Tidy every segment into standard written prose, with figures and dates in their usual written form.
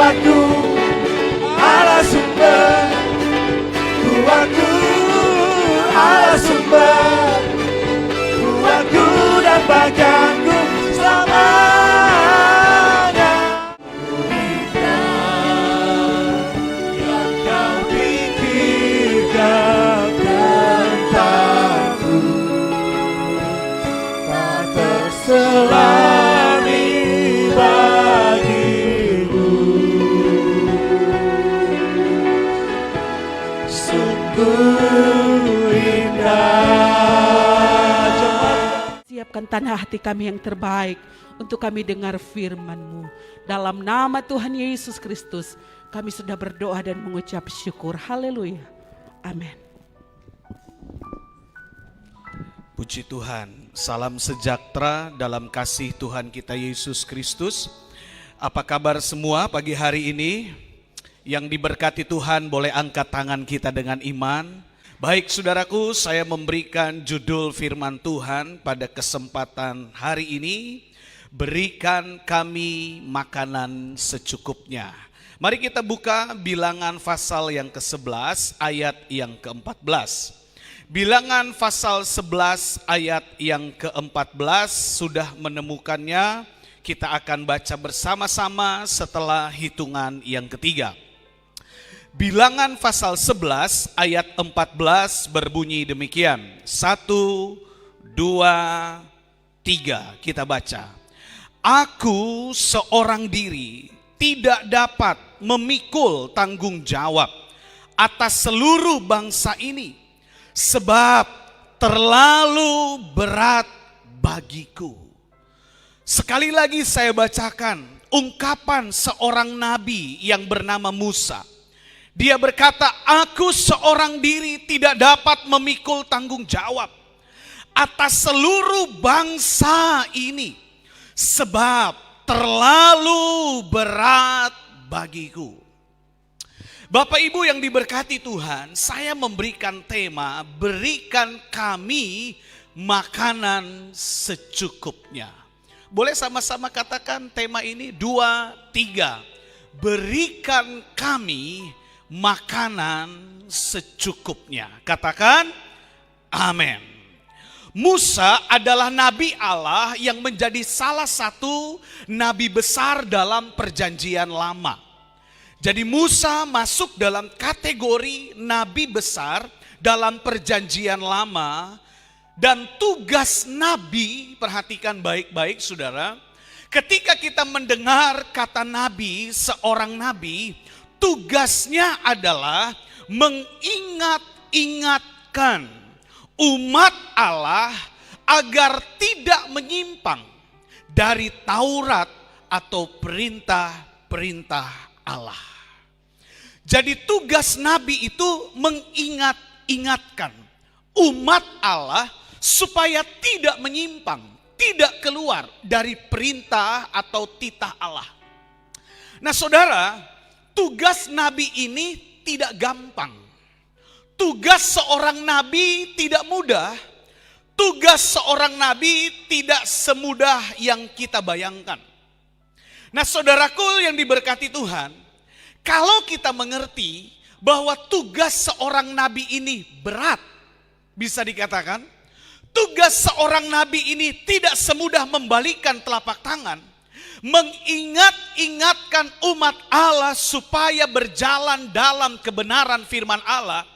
Tuhanku, Allah sumber, Tuhanku, Allah sumber, Tuhanku dan banggaku selamanya. Yang kau pikirkan tentangku tak terselami bagimu. Sungguh indah. Siapkan tanah hati kami yang terbaik untuk kami dengar firman-Mu. Dalam nama Tuhan Yesus Kristus, kami sudah berdoa dan mengucap syukur. Haleluya. Amin. Puji Tuhan, salam sejahtera dalam kasih Tuhan kita Yesus Kristus. Apa kabar semua pagi hari ini? Yang diberkati Tuhan boleh angkat tangan kita dengan iman. Baik saudaraku, saya memberikan judul firman Tuhan pada kesempatan hari ini. Berikan kami makanan secukupnya. Mari kita buka Bilangan pasal yang ke-11 ayat yang ke-14. Bilangan pasal 11 ayat yang ke-14, sudah menemukannya. Kita akan baca bersama-sama setelah hitungan yang ketiga. Bilangan pasal 11 ayat 14 berbunyi demikian. 1, 2, 3, kita baca. Aku seorang diri tidak dapat memikul tanggung jawab atas seluruh bangsa ini, sebab terlalu berat bagiku. Sekali lagi saya bacakan ungkapan seorang nabi yang bernama Musa. Dia berkata, aku seorang diri tidak dapat memikul tanggung jawab atas seluruh bangsa ini, sebab terlalu berat bagiku. Bapak Ibu yang diberkati Tuhan, saya memberikan tema, berikan kami makanan secukupnya. Boleh sama-sama katakan tema ini, 2, 3. Berikan kami makanan secukupnya. Katakan amin. Musa adalah nabi Allah yang menjadi salah satu nabi besar dalam perjanjian lama. Jadi Musa masuk dalam kategori nabi besar dalam perjanjian lama. Dan tugas nabi, perhatikan baik-baik saudara, ketika kita mendengar kata nabi, seorang nabi, tugasnya adalah mengingat-ingatkan umat Allah agar tidak menyimpang dari Taurat atau perintah-perintah Allah. Jadi tugas nabi itu mengingat-ingatkan umat Allah supaya tidak menyimpang, tidak keluar dari perintah atau titah Allah. Nah saudara, tugas nabi ini tidak gampang. Tugas seorang nabi tidak mudah. Tugas seorang nabi tidak semudah yang kita bayangkan. Nah saudaraku yang diberkati Tuhan, kalau kita mengerti bahwa tugas seorang nabi ini berat, bisa dikatakan tugas seorang nabi ini tidak semudah membalikkan telapak tangan, mengingat-ingatkan umat Allah supaya berjalan dalam kebenaran firman Allah.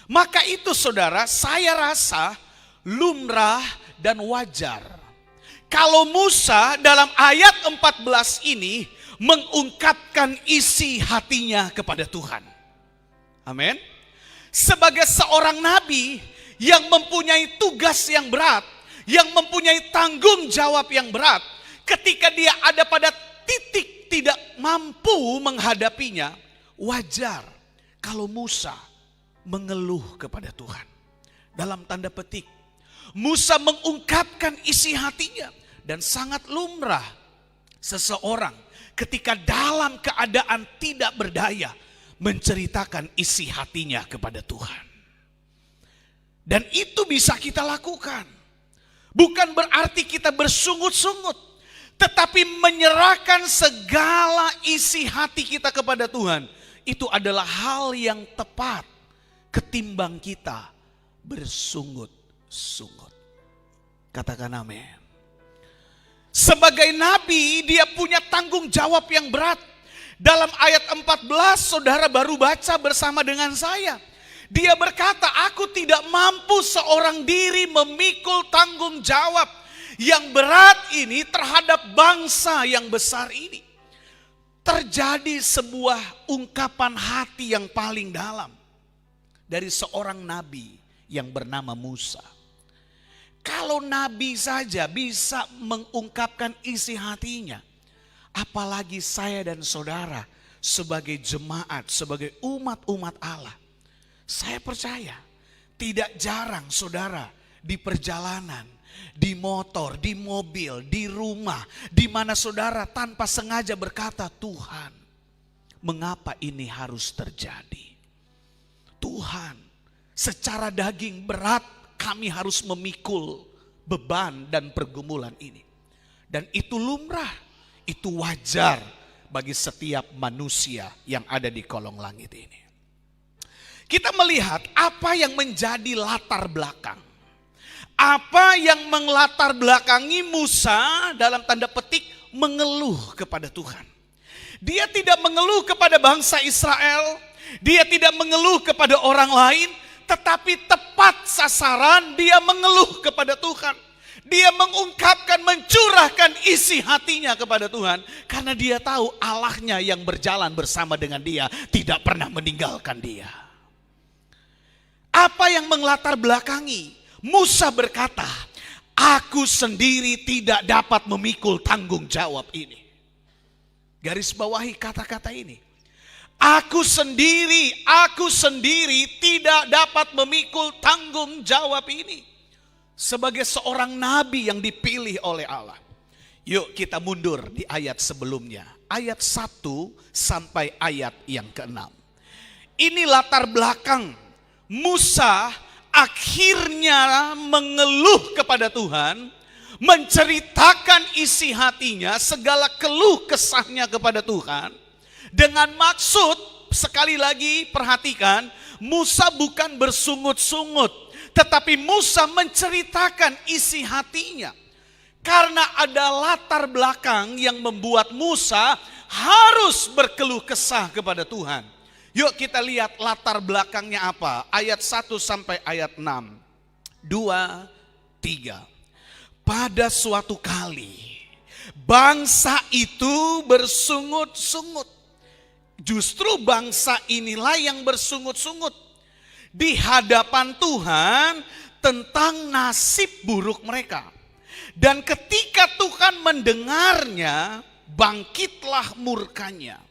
Maka itu saudara, saya rasa lumrah dan wajar kalau Musa dalam ayat 14 ini mengungkapkan isi hatinya kepada Tuhan. Amin. Sebagai seorang nabi yang mempunyai tugas yang berat, yang mempunyai tanggung jawab yang berat, ketika dia ada pada titik tidak mampu menghadapinya, wajar kalau Musa mengeluh kepada Tuhan. Dalam tanda petik, Musa mengungkapkan isi hatinya, dan sangat lumrah seseorang ketika dalam keadaan tidak berdaya menceritakan isi hatinya kepada Tuhan. Dan itu bisa kita lakukan. Bukan berarti kita bersungut-sungut. Tetapi menyerahkan segala isi hati kita kepada Tuhan, itu adalah hal yang tepat ketimbang kita bersungut-sungut. Katakan amin. Sebagai nabi, dia punya tanggung jawab yang berat. Dalam ayat 14, saudara baru baca bersama dengan saya. Dia berkata, aku tidak mampu seorang diri memikul tanggung jawab yang berat ini terhadap bangsa yang besar ini. Terjadi sebuah ungkapan hati yang paling dalam dari seorang nabi yang bernama Musa. Kalau nabi saja bisa mengungkapkan isi hatinya, apalagi saya dan saudara sebagai jemaat, sebagai umat-umat Allah. Saya percaya tidak jarang saudara di perjalanan, di motor, di mobil, di rumah, di mana saudara tanpa sengaja berkata, Tuhan, mengapa ini harus terjadi? Tuhan, secara daging berat kami harus memikul beban dan pergumulan ini. Dan itu lumrah, itu wajar bagi setiap manusia yang ada di kolong langit ini. Kita melihat apa yang menjadi latar belakang. Apa yang melatar belakangi Musa dalam tanda petik mengeluh kepada Tuhan. Dia tidak mengeluh kepada bangsa Israel, dia tidak mengeluh kepada orang lain, tetapi tepat sasaran dia mengeluh kepada Tuhan. Dia mengungkapkan, mencurahkan isi hatinya kepada Tuhan. Karena dia tahu Allahnya yang berjalan bersama dengan dia tidak pernah meninggalkan dia. Apa yang melatar belakangi? Musa berkata, aku sendiri tidak dapat memikul tanggung jawab ini. Garis bawahi kata-kata ini. Aku sendiri tidak dapat memikul tanggung jawab ini. Sebagai seorang nabi yang dipilih oleh Allah. Yuk kita mundur di ayat sebelumnya. Ayat 1 sampai ayat yang ke-6. Ini latar belakang Musa akhirnya mengeluh kepada Tuhan, menceritakan isi hatinya, segala keluh kesahnya kepada Tuhan. Dengan maksud, sekali lagi perhatikan, Musa bukan bersungut-sungut, tetapi Musa menceritakan isi hatinya. Karena ada latar belakang yang membuat Musa harus berkeluh kesah kepada Tuhan. Yuk kita lihat latar belakangnya apa. Ayat 1 sampai ayat 6. 2, 3. Pada suatu kali bangsa itu bersungut-sungut. Justru bangsa inilah yang bersungut-sungut di hadapan Tuhan tentang nasib buruk mereka. Dan ketika Tuhan mendengarnya, bangkitlah murkanya.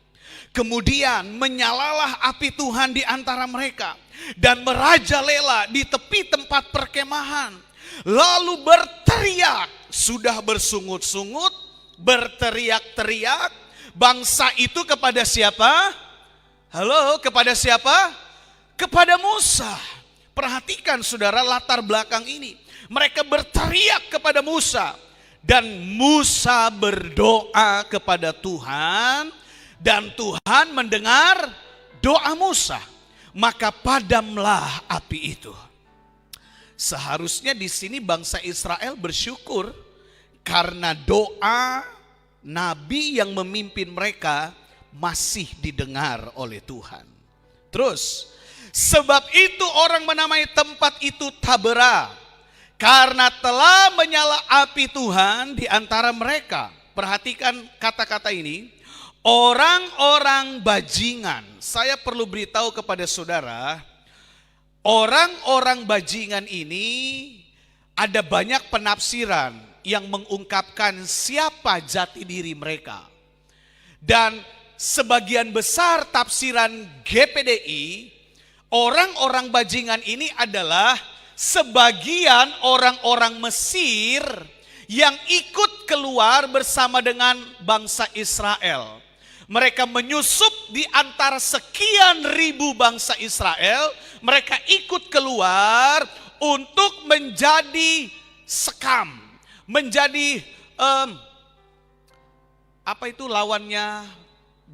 Kemudian menyalalah api Tuhan di antara mereka dan merajalela di tepi tempat perkemahan. Lalu berteriak, sudah bersungut-sungut, berteriak-teriak. Bangsa itu kepada siapa? Halo, kepada siapa? Kepada Musa. Perhatikan saudara latar belakang ini. Mereka berteriak kepada Musa. Dan Musa berdoa kepada Tuhan. Dan Tuhan mendengar doa Musa. Maka padamlah api itu. Seharusnya di sini bangsa Israel bersyukur. Karena doa nabi yang memimpin mereka masih didengar oleh Tuhan. Terus, sebab itu orang menamai tempat itu Tabera. Karena telah menyala api Tuhan di antara mereka. Perhatikan kata-kata ini. Orang-orang bajingan. Saya perlu beritahu kepada saudara. Orang-orang bajingan ini ada banyak penafsiran yang mengungkapkan siapa jati diri mereka. Dan sebagian besar tafsiran GPDI, orang-orang bajingan ini adalah sebagian orang-orang Mesir yang ikut keluar bersama dengan bangsa Israel. Mereka menyusup di antara sekian ribu bangsa Israel. Mereka ikut keluar untuk menjadi sekam, menjadi apa itu lawannya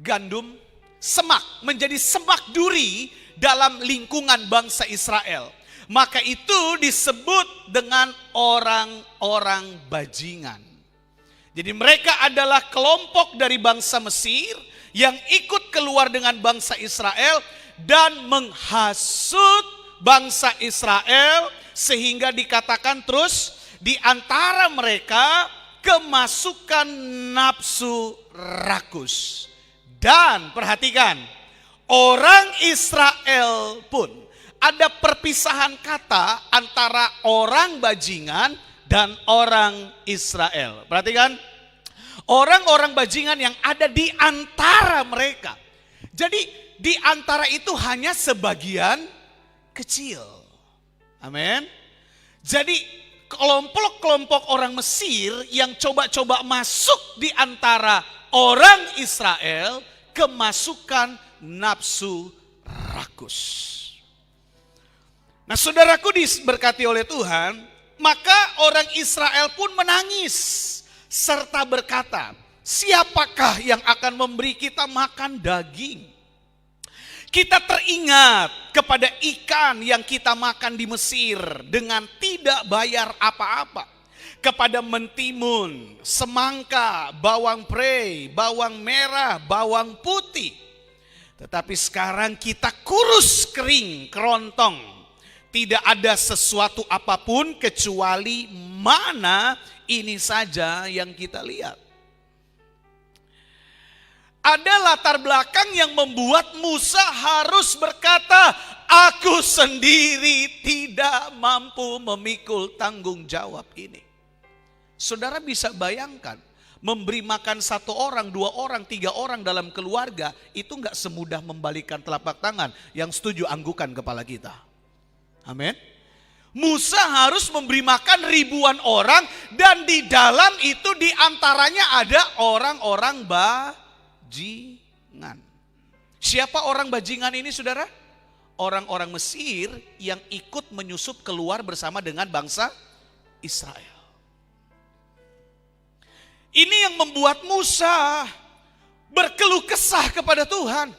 gandum? Semak, menjadi semak duri dalam lingkungan bangsa Israel. Maka itu disebut dengan orang-orang bajingan. Jadi mereka adalah kelompok dari bangsa Mesir yang ikut keluar dengan bangsa Israel dan menghasut bangsa Israel, sehingga dikatakan terus di antara mereka kemasukan nafsu rakus. Dan perhatikan, orang Israel pun ada perpisahan kata antara orang bajingan dan orang Israel. Perhatikan, orang-orang bajingan yang ada di antara mereka. Jadi di antara itu hanya sebagian kecil. Amin. Jadi kelompok-kelompok orang Mesir yang coba-coba masuk di antara orang Israel kemasukan nafsu rakus. Nah, saudaraku diberkati oleh Tuhan, maka orang Israel pun menangis serta berkata, siapakah yang akan memberi kita makan daging? Kita teringat kepada ikan yang kita makan di Mesir dengan tidak bayar apa-apa. Kepada mentimun, semangka, bawang prei, bawang merah, bawang putih. Tetapi sekarang kita kurus kering, kerontong. Tidak ada sesuatu apapun kecuali mana ini saja yang kita lihat. Ada latar belakang yang membuat Musa harus berkata, aku sendiri tidak mampu memikul tanggung jawab ini. Saudara bisa bayangkan, memberi makan 1 orang, 2 orang, 3 orang dalam keluarga, itu gak semudah membalikan telapak tangan. Yang setuju anggukan kepala kita. Amin. Musa harus memberi makan ribuan orang, dan di dalam itu diantaranya ada orang-orang bajingan. Siapa orang bajingan ini, saudara? Orang-orang Mesir yang ikut menyusup keluar bersama dengan bangsa Israel. Ini yang membuat Musa berkeluh kesah kepada Tuhan.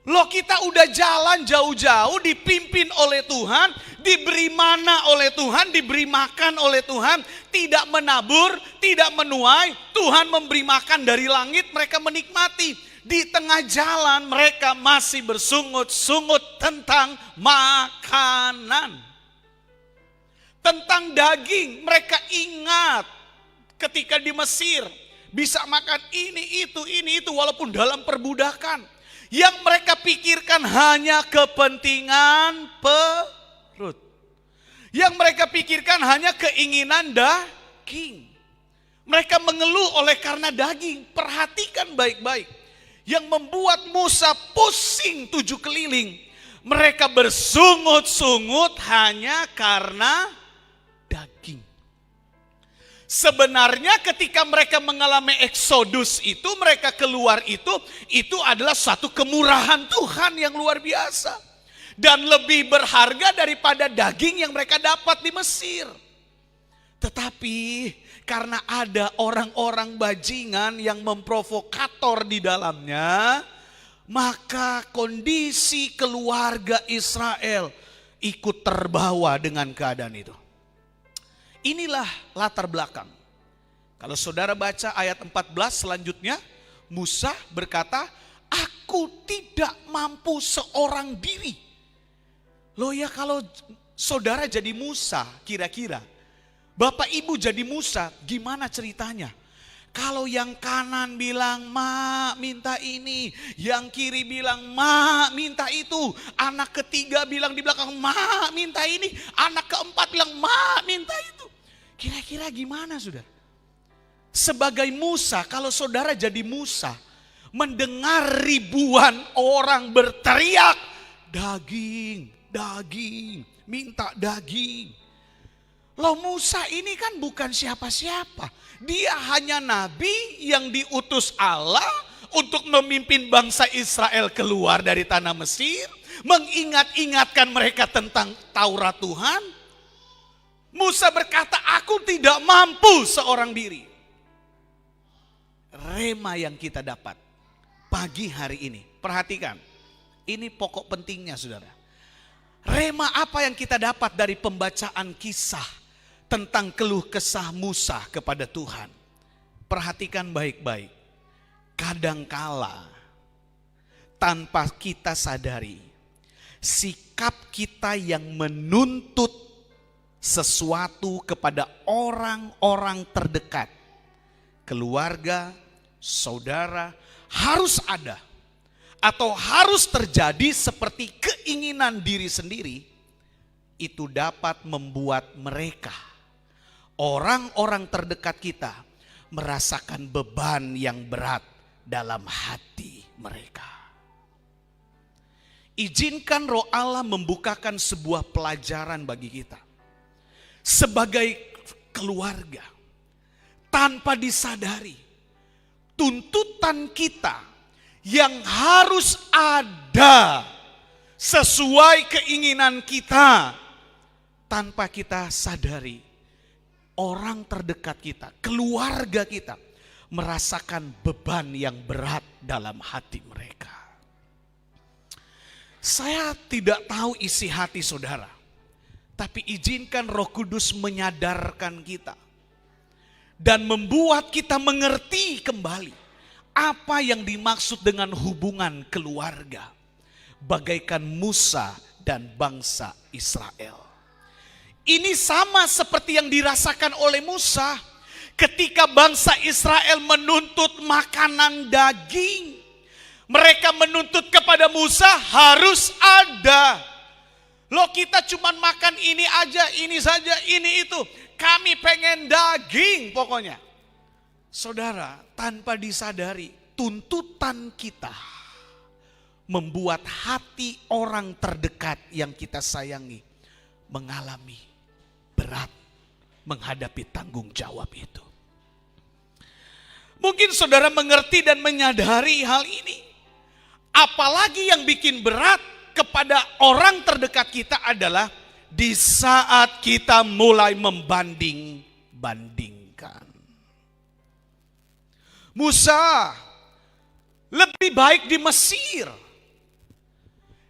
Loh, kita udah jalan jauh-jauh, dipimpin oleh Tuhan, diberi mana oleh Tuhan, diberi makan oleh Tuhan, tidak menabur, tidak menuai, Tuhan memberi makan dari langit, mereka menikmati. Di tengah jalan mereka masih bersungut-sungut tentang makanan. Tentang daging, mereka ingat ketika di Mesir bisa makan ini itu walaupun dalam perbudakan. Yang mereka pikirkan hanya kepentingan perut. Yang mereka pikirkan hanya keinginan daging. Mereka mengeluh oleh karena daging. Perhatikan baik-baik. Yang membuat Musa pusing 7 keliling. Mereka bersungut-sungut hanya karena daging. Sebenarnya ketika mereka mengalami eksodus itu, mereka keluar itu adalah suatu kemurahan Tuhan yang luar biasa. Dan lebih berharga daripada daging yang mereka dapat di Mesir. Tetapi karena ada orang-orang bajingan yang memprovokator di dalamnya, maka kondisi keluarga Israel ikut terbawa dengan keadaan itu. Inilah latar belakang. Kalau saudara baca ayat 14 selanjutnya, Musa berkata, aku tidak mampu seorang diri. Loh ya, kalau saudara jadi Musa, kira-kira Bapak Ibu jadi Musa, gimana ceritanya? Kalau yang kanan bilang, "Ma, minta ini." Yang kiri bilang, "Ma, minta itu." Anak ketiga bilang di belakang, "Ma, minta ini." Anak keempat bilang, "Ma, minta itu." Kira-kira gimana, saudara? Sebagai Musa, kalau saudara jadi Musa, mendengar ribuan orang berteriak, "Daging, daging, minta daging." Loh, Musa ini kan bukan siapa-siapa. Dia hanya nabi yang diutus Allah untuk memimpin bangsa Israel keluar dari tanah Mesir. Mengingat-ingatkan mereka tentang Taurat Tuhan. Musa berkata, aku tidak mampu seorang diri. rema yang kita dapat pagi hari ini. Perhatikan, ini pokok pentingnya saudara. Rema apa yang kita dapat dari pembacaan kisah tentang keluh kesah Musa kepada Tuhan? Perhatikan baik-baik. Kadangkala tanpa kita sadari, sikap kita yang menuntut sesuatu kepada orang-orang terdekat, keluarga, saudara, harus ada atau harus terjadi seperti keinginan diri sendiri, itu dapat membuat mereka, orang-orang terdekat kita, merasakan beban yang berat dalam hati mereka. Izinkan Roh Allah membukakan sebuah pelajaran bagi kita. Sebagai keluarga, tanpa disadari, tuntutan kita yang harus ada sesuai keinginan kita, tanpa kita sadari, orang terdekat kita, keluarga kita, merasakan beban yang berat dalam hati mereka. Saya tidak tahu isi hati saudara, tapi izinkan Roh Kudus menyadarkan kita dan membuat kita mengerti kembali apa yang dimaksud dengan hubungan keluarga, bagaikan Musa dan bangsa Israel. Ini sama seperti yang dirasakan oleh Musa ketika bangsa Israel menuntut makanan daging. Mereka menuntut kepada Musa harus ada. Loh, kita cuma makan ini aja, ini saja, ini itu. Kami pengen daging pokoknya. Saudara, tanpa disadari, tuntutan kita membuat hati orang terdekat yang kita sayangi mengalami berat menghadapi tanggung jawab itu. Mungkin saudara mengerti dan menyadari hal ini. Apalagi yang bikin berat kepada orang terdekat kita adalah di saat kita mulai membanding-bandingkan. Musa lebih baik di Mesir.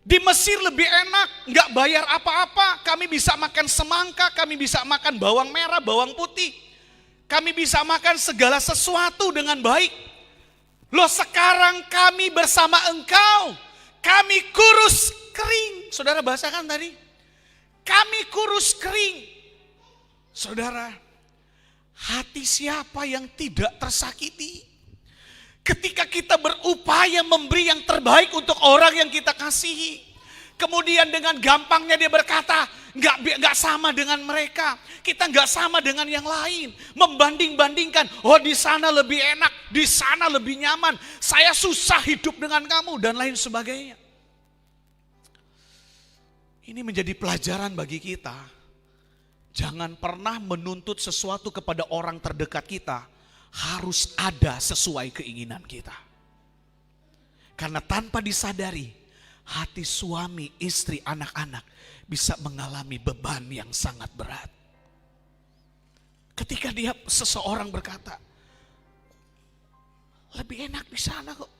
Di Mesir lebih enak, nggak bayar apa-apa. Kami bisa makan semangka, kami bisa makan bawang merah, bawang putih. Kami bisa makan segala sesuatu dengan baik. Loh, sekarang kami bersama engkau, kami kurus kering. Saudara bahasakan tadi, kami kurus kering. Saudara, hati siapa yang tidak tersakiti? Ketika kita berupaya memberi yang terbaik untuk orang yang kita kasihi, kemudian dengan gampangnya dia berkata, nggak sama dengan mereka, kita nggak sama dengan yang lain, membanding-bandingkan, oh di sana lebih enak, di sana lebih nyaman, saya susah hidup dengan kamu dan lain sebagainya. Ini menjadi pelajaran bagi kita. Jangan pernah menuntut sesuatu kepada orang terdekat kita harus ada sesuai keinginan kita. Karena tanpa disadari, hati suami, istri, anak-anak bisa mengalami beban yang sangat berat. Ketika seseorang berkata, lebih enak di sana kok.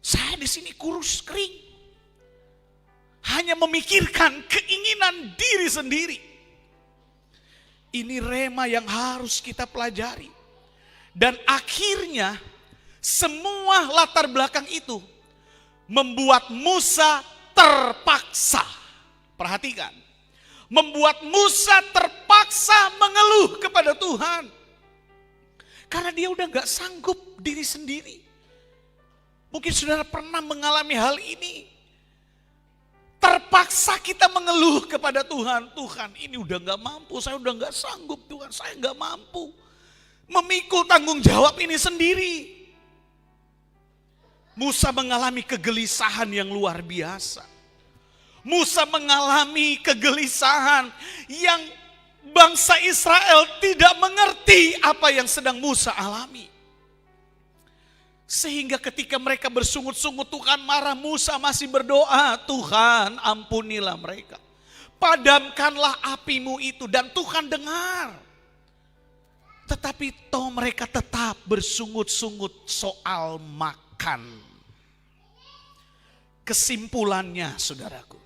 Saya di sini kurus kering. Hanya memikirkan keinginan diri sendiri. Ini rema yang harus kita pelajari. Dan akhirnya semua latar belakang itu membuat Musa terpaksa. Perhatikan. Membuat Musa terpaksa mengeluh kepada Tuhan. Karena dia udah gak sanggup diri sendiri. Mungkin saudara pernah mengalami hal ini. Terpaksa kita mengeluh kepada Tuhan. Tuhan, ini udah gak mampu, saya udah gak sanggup Tuhan, saya gak mampu memikul tanggung jawab ini sendiri. Musa mengalami kegelisahan yang luar biasa. Musa mengalami kegelisahan yang bangsa Israel tidak mengerti apa yang sedang Musa alami. Sehingga ketika mereka bersungut-sungut, Tuhan marah, Musa masih berdoa, Tuhan ampunilah mereka. Padamkanlah apimu itu, dan Tuhan dengar. Tetapi toh mereka tetap bersungut-sungut soal makan. Kesimpulannya saudaraku,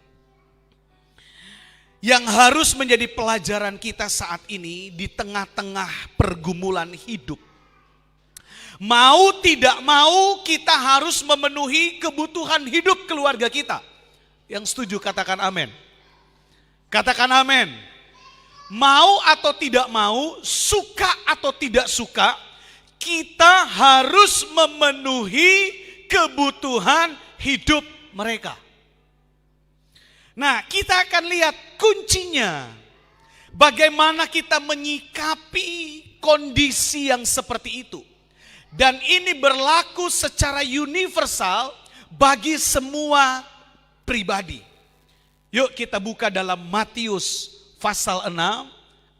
yang harus menjadi pelajaran kita saat ini di tengah-tengah pergumulan hidup. Mau tidak mau kita harus memenuhi kebutuhan hidup keluarga kita. Yang setuju katakan amin. Katakan amin. Mau atau tidak mau, suka atau tidak suka, kita harus memenuhi kebutuhan hidup mereka. Nah, kita akan lihat kuncinya. Bagaimana kita menyikapi kondisi yang seperti itu. Dan ini berlaku secara universal bagi semua pribadi. Yuk kita buka dalam Matius pasal 6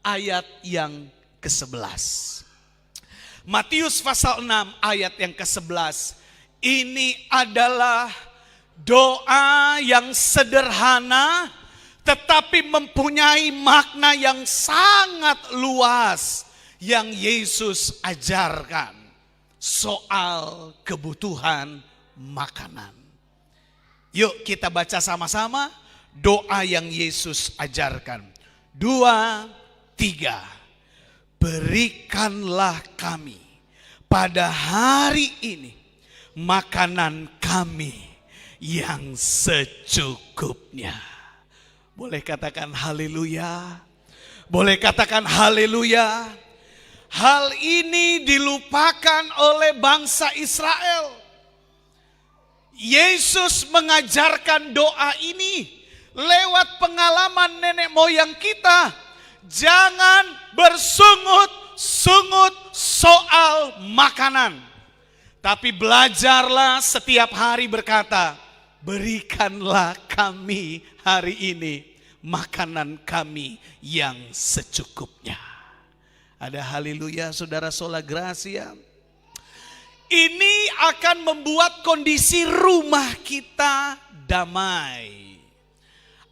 ayat yang ke-11. Matius pasal 6 ayat yang ke-11. Ini adalah doa yang sederhana tetapi mempunyai makna yang sangat luas yang Yesus ajarkan soal kebutuhan makanan. Yuk kita baca sama-sama doa yang Yesus ajarkan. 2, 3. Berikanlah kami pada hari ini makanan kami yang secukupnya. Boleh katakan haleluya? Boleh katakan haleluya? Hal ini dilupakan oleh bangsa Israel. Yesus mengajarkan doa ini lewat pengalaman nenek moyang kita. Jangan bersungut-sungut soal makanan. Tapi belajarlah setiap hari berkata, berikanlah kami hari ini makanan kami yang secukupnya. Ada haleluya saudara sola gracia. Ini akan membuat kondisi rumah kita damai.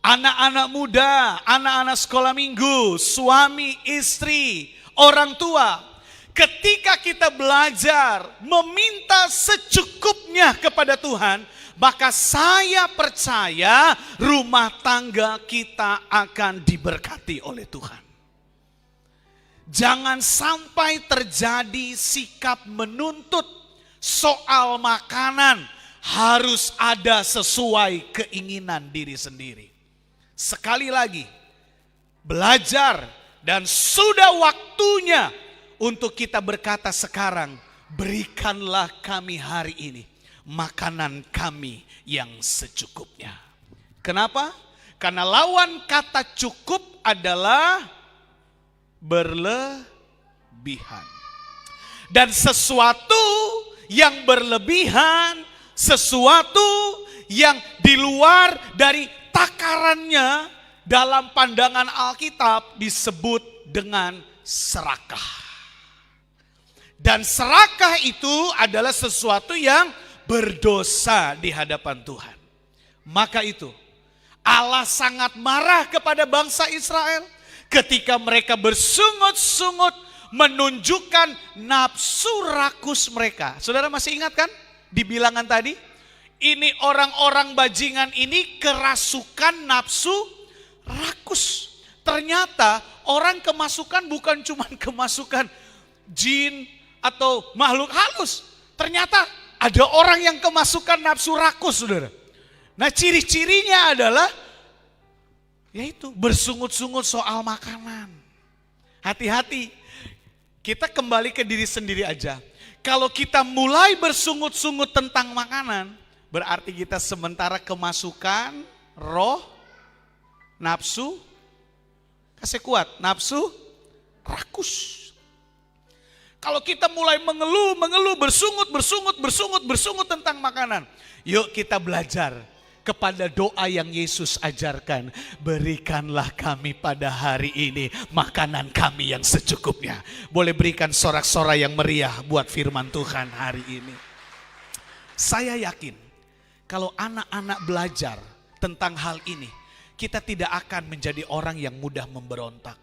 Anak-anak muda, anak-anak sekolah minggu, suami, istri, orang tua. Ketika kita belajar meminta secukupnya kepada Tuhan, maka saya percaya rumah tangga kita akan diberkati oleh Tuhan. Jangan sampai terjadi sikap menuntut soal makanan harus ada sesuai keinginan diri sendiri. Sekali lagi, belajar dan sudah waktunya untuk kita berkata sekarang, berikanlah kami hari ini makanan kami yang secukupnya. Kenapa? Karena lawan kata cukup adalah berlebihan. Dan sesuatu yang berlebihan, sesuatu yang di luar dari takarannya dalam pandangan Alkitab disebut dengan serakah. Dan serakah itu adalah sesuatu yang berdosa di hadapan Tuhan. Maka itu Allah sangat marah kepada bangsa Israel ketika mereka bersungut-sungut menunjukkan nafsu rakus mereka. Saudara masih ingat kan di bilangan tadi? Ini orang-orang bajingan ini kerasukan nafsu rakus. Ternyata orang kemasukan bukan cuma kemasukan jin atau makhluk halus. Ternyata ada orang yang kemasukan nafsu rakus, saudara. Nah, ciri-cirinya adalah yaitu bersungut-sungut soal makanan. Hati-hati, kita kembali ke diri sendiri aja. Kalau kita mulai bersungut-sungut tentang makanan, berarti kita sementara kemasukan roh, nafsu, kasih kuat, nafsu rakus. Kalau kita mulai mengeluh, bersungut tentang makanan. Yuk kita belajar kepada doa yang Yesus ajarkan. Berikanlah kami pada hari ini makanan kami yang secukupnya. Boleh berikan sorak-sorai yang meriah buat firman Tuhan hari ini. Saya yakin kalau anak-anak belajar tentang hal ini, kita tidak akan menjadi orang yang mudah memberontak.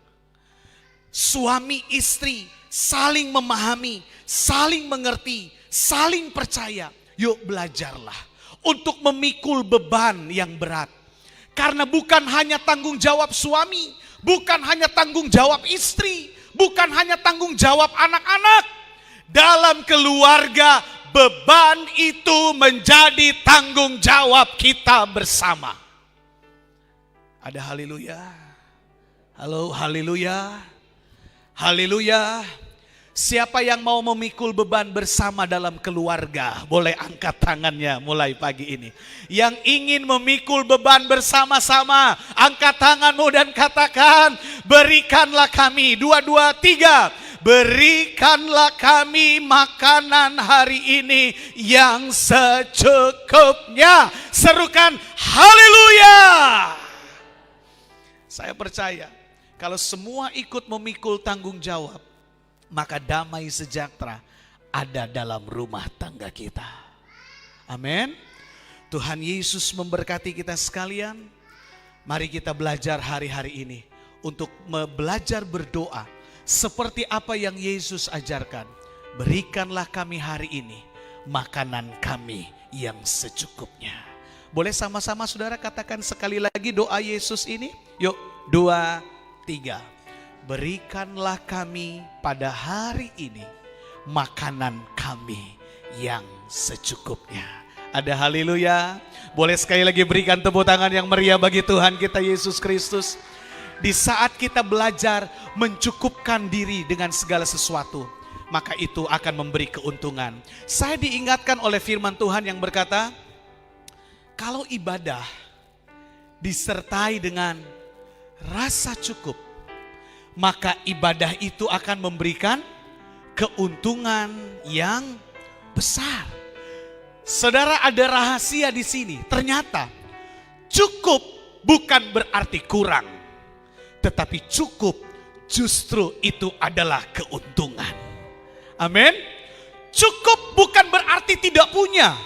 suami istri saling memahami, saling mengerti, saling percaya. Yuk belajarlah untuk memikul beban yang berat. Karena bukan hanya tanggung jawab suami, bukan hanya tanggung jawab istri, bukan hanya tanggung jawab anak-anak. Dalam keluarga, beban itu menjadi tanggung jawab kita bersama. Ada haleluya. Halo, haleluya. Haleluya. Siapa yang mau memikul beban bersama dalam keluarga, boleh angkat tangannya mulai pagi ini. Yang ingin memikul beban bersama-sama, angkat tanganmu dan katakan, berikanlah kami. 2, 2, 3. Berikanlah kami makanan hari ini yang secukupnya. Serukan haleluya. Saya percaya kalau semua ikut memikul tanggung jawab, maka damai sejahtera ada dalam rumah tangga kita. Amin. Tuhan Yesus memberkati kita sekalian. Mari kita belajar hari-hari ini untuk belajar berdoa seperti apa yang Yesus ajarkan. Berikanlah kami hari ini makanan kami yang secukupnya. Boleh sama-sama saudara katakan sekali lagi doa Yesus ini? Yuk, 2, 3. Berikanlah kami pada hari ini makanan kami yang secukupnya. Ada haleluya. Boleh sekali lagi berikan tepuk tangan yang meriah bagi Tuhan kita Yesus Kristus. Di saat kita belajar mencukupkan diri dengan segala sesuatu, maka itu akan memberi keuntungan. Saya diingatkan oleh firman Tuhan yang berkata, kalau ibadah disertai dengan rasa cukup, maka ibadah itu akan memberikan keuntungan yang besar. Saudara, ada rahasia di sini. Ternyata cukup bukan berarti kurang, tetapi cukup justru itu adalah keuntungan. Amin. Cukup bukan berarti tidak punya,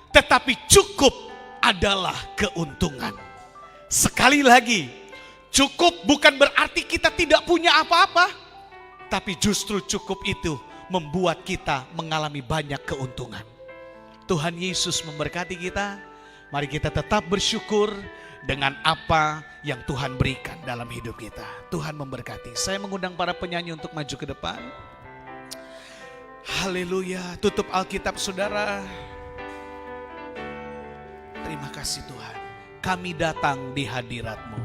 tetapi cukup adalah keuntungan. Sekali lagi, cukup bukan berarti kita tidak punya apa-apa, tapi justru cukup itu membuat kita mengalami banyak keuntungan. Tuhan Yesus memberkati kita. Mari kita tetap bersyukur dengan apa yang Tuhan berikan dalam hidup kita. Tuhan memberkati. Saya mengundang para penyanyi untuk maju ke depan. Haleluya. Tutup Alkitab saudara. Terima kasih Tuhan. Kami datang di hadirat-Mu.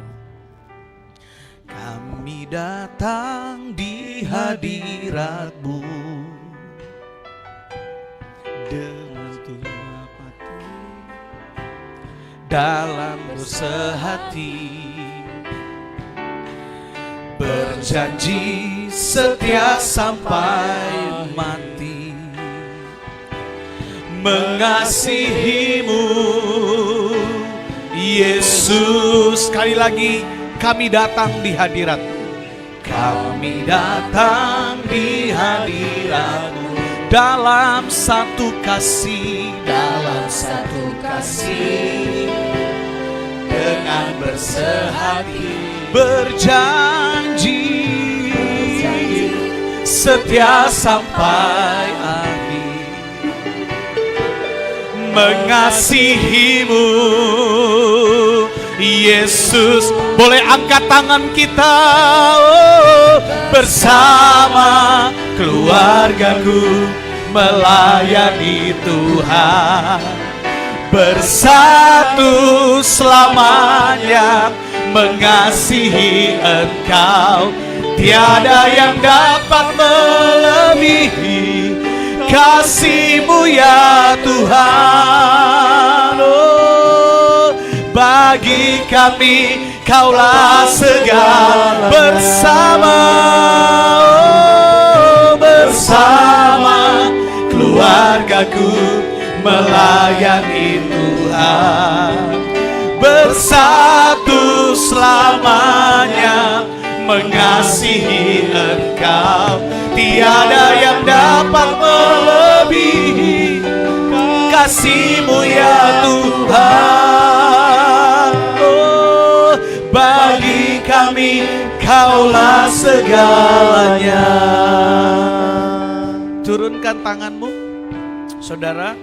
Kami datang di hadirat-Mu dengan tulus hati, dalam sehati, berjanji setia sampai mati, mengasihi-Mu Yesus. Sekali lagi, kami datang di hadirat. Kami datang di hadirat-Mu dalam satu kasih, dalam satu kasih, dengan bersehati, berjanji setia sampai akhir, mengasihi-Mu Yesus. Boleh angkat tangan kita, bersama keluargaku melayani Tuhan, bersatu selamanya mengasihi Engkau. Tiada yang dapat melebihi kasih-Mu ya Tuhan. Bagi kami Kaulah segala, bersama, bersama keluargaku melayani Tuhan, bersatu selamanya mengasihi Engkau. Tiada yang dapat melebihi kasih-Mu ya Tuhan. Oh, bagi kami Kaulah segalanya. Turunkan tanganmu, saudara.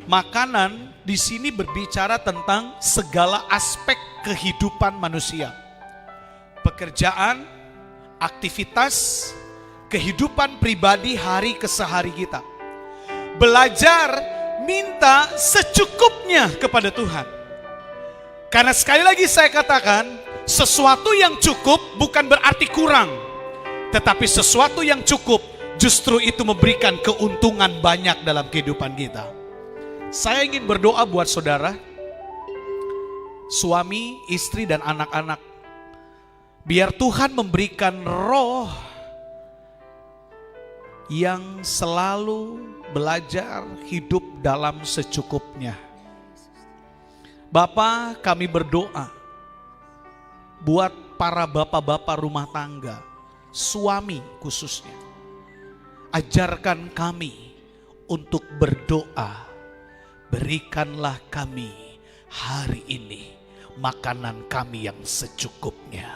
Makanan di sini berbicara tentang segala aspek kehidupan manusia. Pekerjaan, aktivitas, kehidupan pribadi hari kesehari kita. Belajar minta secukupnya kepada Tuhan. Karena sekali lagi saya katakan, sesuatu yang cukup bukan berarti kurang. Tetapi sesuatu yang cukup justru itu memberikan keuntungan banyak dalam kehidupan kita. Saya ingin berdoa buat saudara, suami, istri, dan anak-anak. Biar Tuhan memberikan roh yang selalu belajar hidup dalam secukupnya. Bapa, kami berdoa buat para bapak-bapak rumah tangga, suami khususnya. Ajarkan kami untuk berdoa. Berikanlah kami hari ini makanan kami yang secukupnya.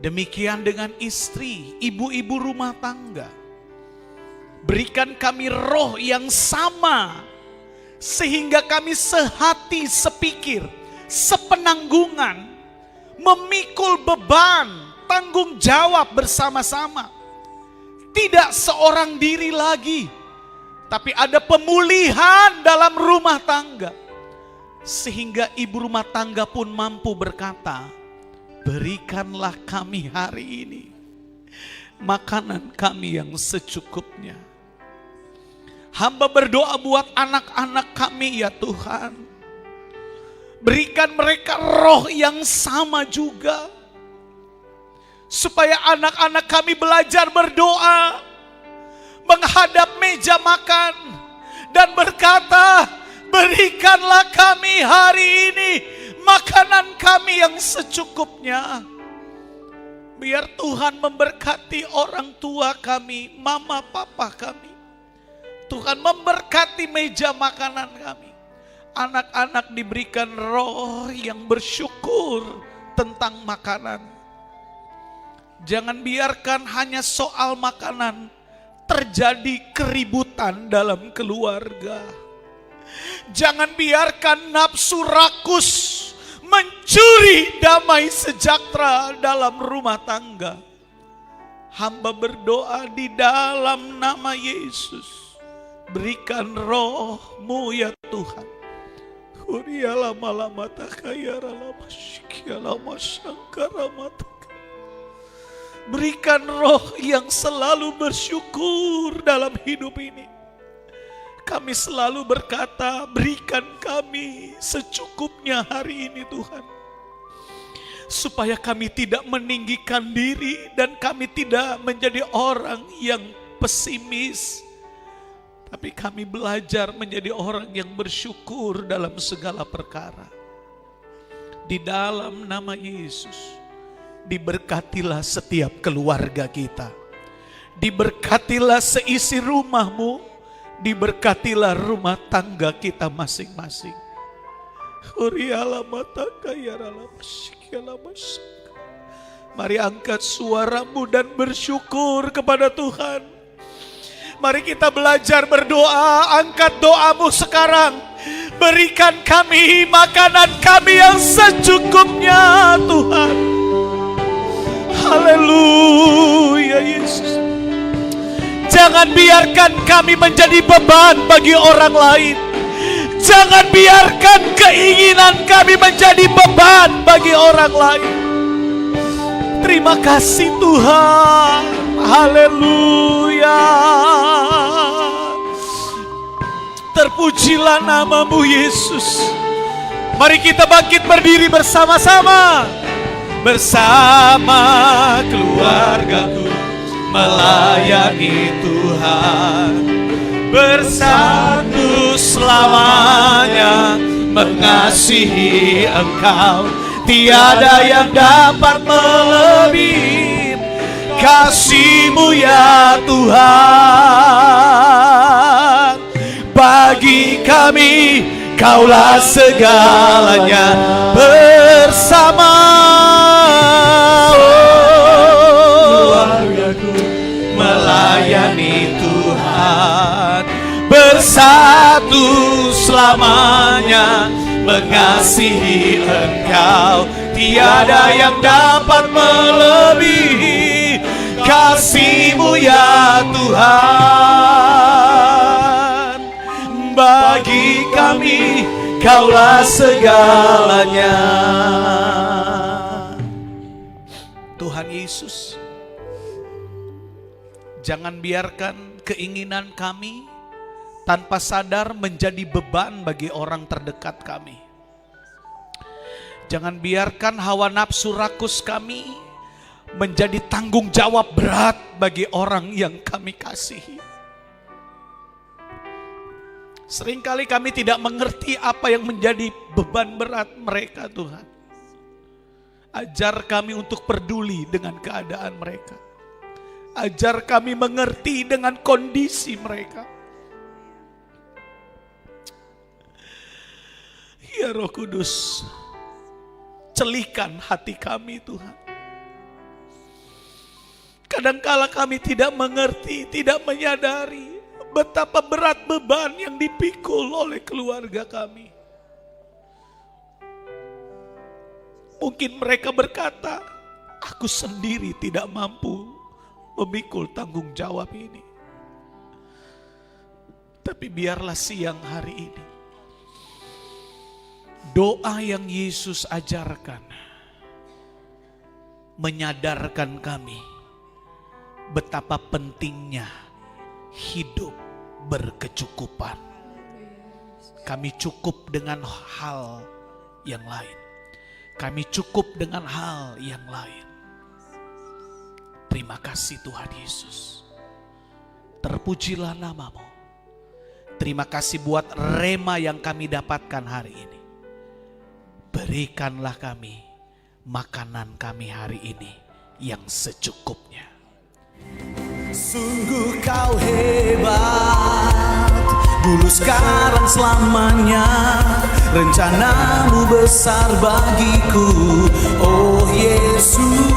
Demikian dengan istri, ibu-ibu rumah tangga. Berikan kami roh yang sama, sehingga kami sehati, sepikir, sepenanggungan, memikul beban, tanggung jawab bersama-sama. Tidak seorang diri lagi, tapi ada pemulihan dalam rumah tangga. Sehingga ibu rumah tangga pun mampu berkata, berikanlah kami hari ini makanan kami yang secukupnya. Hamba berdoa buat anak-anak kami ya Tuhan. Berikan mereka roh yang sama juga. Supaya anak-anak kami belajar berdoa, menghadap meja makan, dan berkata, berikanlah kami hari ini makanan kami yang secukupnya. Biar Tuhan memberkati orang tua kami, mama papa kami. Tuhan memberkati meja makanan kami. Anak-anak diberikan roh yang bersyukur tentang makanan. Jangan biarkan hanya soal makanan terjadi keributan dalam keluarga. Jangan biarkan nafsu rakus mencuri damai sejahtera dalam rumah tangga. Hamba berdoa di dalam nama Yesus. Berikan roh-Mu ya Tuhan. Kuriala malamata kayara lama syikiala masyangkara mata. Berikan roh yang selalu bersyukur dalam hidup ini. Kami selalu berkata, berikan kami secukupnya hari ini Tuhan. Supaya kami tidak meninggikan diri dan kami tidak menjadi orang yang pesimis. Tapi kami belajar menjadi orang yang bersyukur dalam segala perkara. Di dalam nama Yesus. Diberkatilah setiap keluarga kita. Diberkatilah seisi rumahmu. Diberkatilah rumah tangga kita masing-masing. Mari angkat suaramu dan bersyukur kepada Tuhan. Mari kita belajar berdoa. Angkat doamu sekarang. Berikan kami makanan kami yang secukupnya Tuhan. Haleluya Yesus. Jangan biarkan kami menjadi beban bagi orang lain. Jangan biarkan keinginan kami menjadi beban bagi orang lain. Terima kasih Tuhan. Haleluya. Terpujilah nama-Mu Yesus. Mari kita bangkit berdiri bersama-sama. Bersama keluargaku melayani Tuhan, bersatu selamanya mengasihi Engkau. Tiada yang dapat melebihi kasih-Mu ya Tuhan. Bagi kami Kaulah segalanya bersama bersatu selamanya mengasihi Engkau. Tiada yang dapat melebihi kasih-Mu ya Tuhan. Bagi kami Kaulah segalanya. Tuhan Yesus, jangan biarkan keinginan kami tanpa sadar menjadi beban bagi orang terdekat kami. Jangan biarkan hawa nafsu rakus kami menjadi tanggung jawab berat bagi orang yang kami kasihi. Seringkali kami tidak mengerti apa yang menjadi beban berat mereka, Tuhan. Ajar kami untuk peduli dengan keadaan mereka. Ajar kami mengerti dengan kondisi mereka. Ya Roh Kudus, celihkan hati kami Tuhan. Kadangkala kami tidak mengerti, tidak menyadari betapa berat beban yang dipikul oleh keluarga kami. Mungkin mereka berkata, aku sendiri tidak mampu memikul tanggung jawab ini. Tapi biarlah siang hari ini doa yang Yesus ajarkan menyadarkan kami betapa pentingnya hidup berkecukupan. Kami cukup dengan hal yang lain. Kami cukup dengan hal yang lain. Terima kasih Tuhan Yesus. Terpujilah nama-Mu. Terima kasih buat rema yang kami dapatkan hari ini. Berikanlah kami makanan kami hari ini yang secukupnya. Sungguh Kau hebat, dulu sekarang selamanya. Rencana-Mu besar bagiku, oh Yesus.